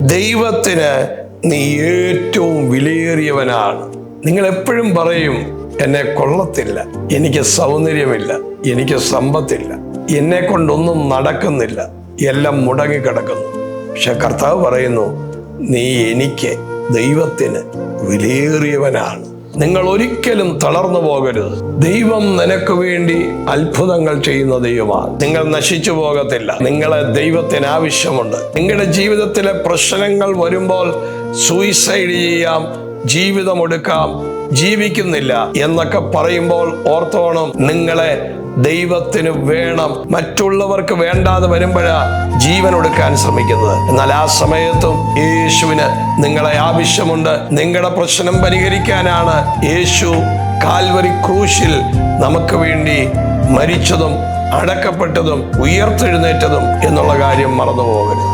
ദൈവത്തിന് നീ ഏറ്റവും വിലയേറിയവനാണ്. നിങ്ങൾ എപ്പോഴും പറയും, എന്നെ കൊള്ളത്തില്ല, എനിക്ക് സൗന്ദര്യമില്ല, എനിക്ക് സമ്പത്തില്ല, എന്നെ കൊണ്ടൊന്നും നടക്കുന്നില്ല, എല്ലാം മുടങ്ങിക്കിടക്കുന്നു. പക്ഷെ കർത്താവ് പറയുന്നു, നീ എനിക്ക്, ദൈവത്തിന് വിലയേറിയവനാണ്. നിങ്ങൾ ഒരിക്കലും തളർന്നു പോകരുത്. ദൈവം നിനക്ക് വേണ്ടി അത്ഭുതങ്ങൾ ചെയ്യുന്ന ദൈവമാണ്. നിങ്ങൾ നശിച്ചു പോകത്തില്ല. നിങ്ങളെ ദൈവത്തിന് ആവശ്യമുണ്ട്. നിങ്ങളുടെ ജീവിതത്തിലെ പ്രശ്നങ്ങൾ വരുമ്പോൾ സൂയിസൈഡ് ചെയ്യാം, ജീവിതം എടുക്കാം, ജീവിക്കുന്നില്ല എന്നൊക്കെ പറയുമ്പോൾ ഓർത്തോണം, നിങ്ങളെ ദൈവത്തിന് വേണം. മറ്റുള്ളവർക്ക് വേണ്ടാതെ വരുമ്പോഴാ ജീവൻ എടുക്കാൻ ശ്രമിക്കുന്നത്. എന്നാൽ ആ സമയത്തും യേശുവിന് നിങ്ങളെ ആവശ്യമുണ്ട്. നിങ്ങളുടെ പ്രശ്നം പരിഹരിക്കാനാണ് യേശു കാൽവരി ക്രൂശിൽ നമുക്ക് വേണ്ടി മരിച്ചതും അടക്കപ്പെട്ടതും ഉയർത്തെഴുന്നേറ്റതും എന്നുള്ള കാര്യം മറന്നു പോകരുത്.